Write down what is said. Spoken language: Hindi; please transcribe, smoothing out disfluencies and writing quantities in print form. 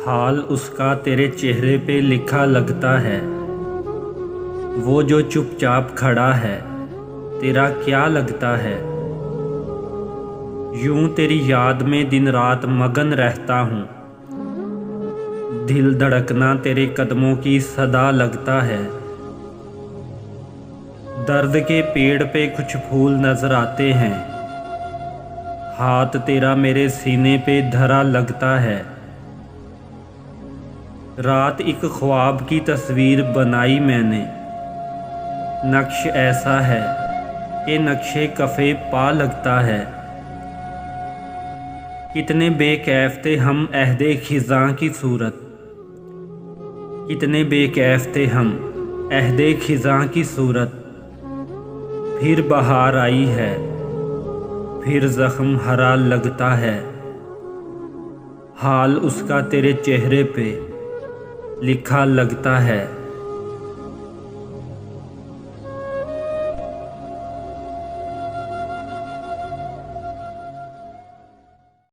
हाल उसका तेरे चेहरे पे लिखा लगता है। वो जो चुपचाप खड़ा है, तेरा क्या लगता है। यूं तेरी याद में दिन रात मगन रहता हूँ। दिल धड़कना तेरे कदमों की सदा लगता है। दर्द के पेड़ पे कुछ फूल नजर आते हैं। हाथ तेरा मेरे सीने पे धरा लगता है। रात एक ख्वाब की तस्वीर बनाई मैंने। नक्श ऐसा है कि नक्शे कफ़े पा लगता है। कितने बेकैफ थे हम अहदे खिज़ां की सूरत। कितने बेकैफ थे हम अहदे खिज़ां की सूरत। फिर बहार आई है, फिर ज़ख्म हरा लगता है। हाल उसका तेरे चेहरे पे लिखा लगता है।